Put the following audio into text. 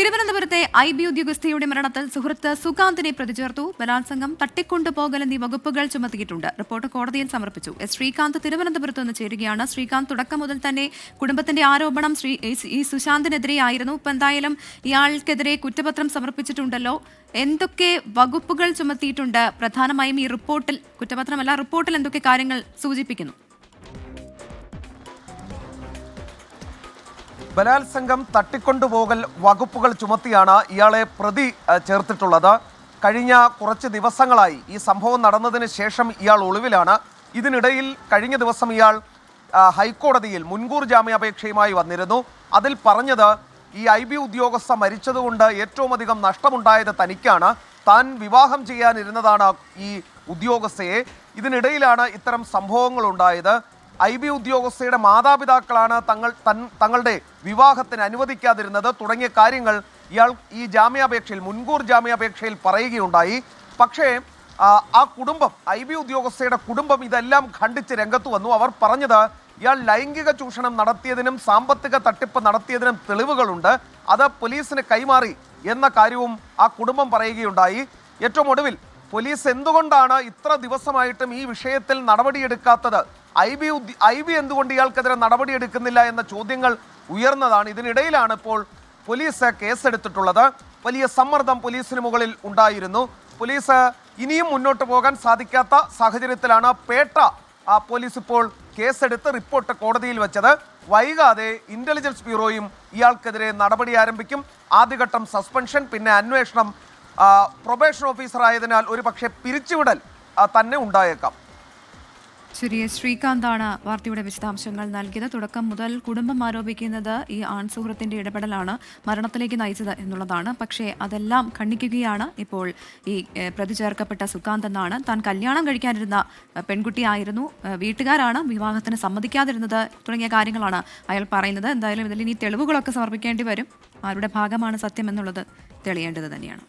തിരുവനന്തപുരത്തെ IB ഉദ്യോഗസ്ഥയുടെ മരണത്തിൽ സുഹൃത്ത് സുകാന്തിനെ പ്രതി ചേർത്തു. ബലാത്സംഗം, തട്ടിക്കൊണ്ടുപോകൽ എന്നീ വകുപ്പുകൾ ചുമത്തിയിട്ടുണ്ട്. റിപ്പോർട്ട് കോടതിയിൽ സമർപ്പിച്ചു. ശ്രീകാന്ത് തിരുവനന്തപുരത്ത് നിന്ന് ചേരുകയാണ്. ശ്രീകാന്ത്, തുടക്കം മുതൽ തന്നെ കുടുംബത്തിന്റെ ആരോപണം ഈ സുശാന്തിനെതിരെയായിരുന്നു. ഇപ്പൊ എന്തായാലും ഇയാൾക്കെതിരെ കുറ്റപത്രം സമർപ്പിച്ചിട്ടുണ്ടല്ലോ. എന്തൊക്കെ വകുപ്പുകൾ ചുമത്തിയിട്ടുണ്ട്? പ്രധാനമായും ഈ റിപ്പോർട്ടിൽ, കുറ്റപത്രമല്ല റിപ്പോർട്ടിൽ എന്തൊക്കെ കാര്യങ്ങൾ സൂചിപ്പിക്കുന്നു? ബലാത്സംഗം, തട്ടിക്കൊണ്ടുപോകൽ വകുപ്പുകൾ ചുമത്തിയാണ് ഇയാളെ പ്രതി ചേർത്തിട്ടുള്ളത്. കഴിഞ്ഞ കുറച്ച് ദിവസങ്ങളായി ഈ സംഭവം നടന്നതിന് ശേഷം ഇയാൾ ഒളിവിലാണ്. ഇതിനിടയിൽ കഴിഞ്ഞ ദിവസം ഇയാൾ ഹൈക്കോടതിയിൽ മുൻകൂർ ജാമ്യാപേക്ഷയുമായി വന്നിരുന്നു. അതിൽ പറഞ്ഞത് ഈ IB ഉദ്യോഗസ്ഥ മരിച്ചതുകൊണ്ട് ഏറ്റവും അധികം നഷ്ടമുണ്ടായത് തനിക്കാണ്. താൻ വിവാഹം ചെയ്യാനിരുന്നതാണ് ഈ ഉദ്യോഗസ്ഥയെ. ഇതിനിടയിലാണ് ഇത്തരം സംഭവങ്ങൾ ഉണ്ടായത്. IB ഉദ്യോഗസ്ഥയുടെ മാതാപിതാക്കളാണ് തങ്ങളുടെ വിവാഹത്തിന് അനുവദിക്കാതിരുന്നത് തുടങ്ങിയ കാര്യങ്ങൾ ഇയാൾ ഈ ജാമ്യാപേക്ഷയിൽ, മുൻകൂർ ജാമ്യാപേക്ഷയിൽ പറയുകയുണ്ടായി. പക്ഷേ ആ കുടുംബം, IB ഉദ്യോഗസ്ഥയുടെ കുടുംബം ഇതെല്ലാം ഖണ്ഡിച്ച് രംഗത്ത് വന്നു. അവർ പറഞ്ഞത് ഇയാൾ ലൈംഗിക ചൂഷണം നടത്തിയതിനും സാമ്പത്തിക തട്ടിപ്പ് നടത്തിയതിനും തെളിവുകളുണ്ട്, അത് പോലീസിന് കൈമാറി എന്ന കാര്യവും ആ കുടുംബം പറയുകയുണ്ടായി. ഏറ്റവും ഒടുവിൽ പോലീസ് എന്തുകൊണ്ടാണ് ഇത്ര ദിവസമായിട്ടും ഈ വിഷയത്തിൽ നടപടിയെടുക്കാത്തത്, IB എന്തുകൊണ്ട് ഇയാൾക്കെതിരെ നടപടിയെടുക്കുന്നില്ല എന്ന ചോദ്യങ്ങൾ ഉയർന്നതാണ്. ഇതിനിടയിലാണ് ഇപ്പോൾ പോലീസ് കേസെടുത്തിട്ടുള്ളത്. വലിയ സമ്മർദ്ദം പോലീസിന് മുകളിൽ ഉണ്ടായിരുന്നു. പോലീസ് ഇനിയും മുന്നോട്ട് പോകാൻ സാധിക്കാത്ത സാഹചര്യത്തിലാണ് പേട്ട പോലീസ് ഇപ്പോൾ കേസെടുത്ത് റിപ്പോർട്ട് കോടതിയിൽ വെച്ചത്. വൈകാതെ ഇന്റലിജൻസ് ബ്യൂറോയും ഇയാൾക്കെതിരെ നടപടി ആരംഭിക്കും. ആദ്യഘട്ടം സസ്പെൻഷൻ, പിന്നെ അന്വേഷണം. പ്രൊബേഷൻ ഓഫീസർ ആയതിനാൽ ഒരു പക്ഷേ പിരിച്ചുവിടൽ തന്നെ ഉണ്ടായേക്കാം. ശരി, ശ്രീകാന്താണ് വാർത്തയുടെ വിശദാംശങ്ങൾ നൽകിയത്. തുടക്കം മുതൽ കുടുംബം ആരോപിക്കുന്നത് ഈ ആൺസുഹൃത്തിന്റെ ഇടപെടലാണ് മരണത്തിലേക്ക് നയിച്ചത് എന്നുള്ളതാണ്. പക്ഷേ അതെല്ലാം ഖണ്ഡിക്കുകയാണ് ഇപ്പോൾ ഈ പ്രതി ചേർക്കപ്പെട്ട സുകാന്ത് എന്നാണ്. താൻ കല്യാണം കഴിക്കാനിരുന്ന പെൺകുട്ടിയായിരുന്നു, വീട്ടുകാരാണ് വിവാഹത്തിന് സമ്മതിക്കാതിരുന്നത് തുടങ്ങിയ കാര്യങ്ങളാണ് അയാൾ പറയുന്നത്. എന്തായാലും ഇതിൽ ഇനി തെളിവുകളൊക്കെ സമർപ്പിക്കേണ്ടി വരും. ആരുടെ ഭാഗമാണ് സത്യം എന്നുള്ളത് തെളിയേണ്ടത് തന്നെയാണ്.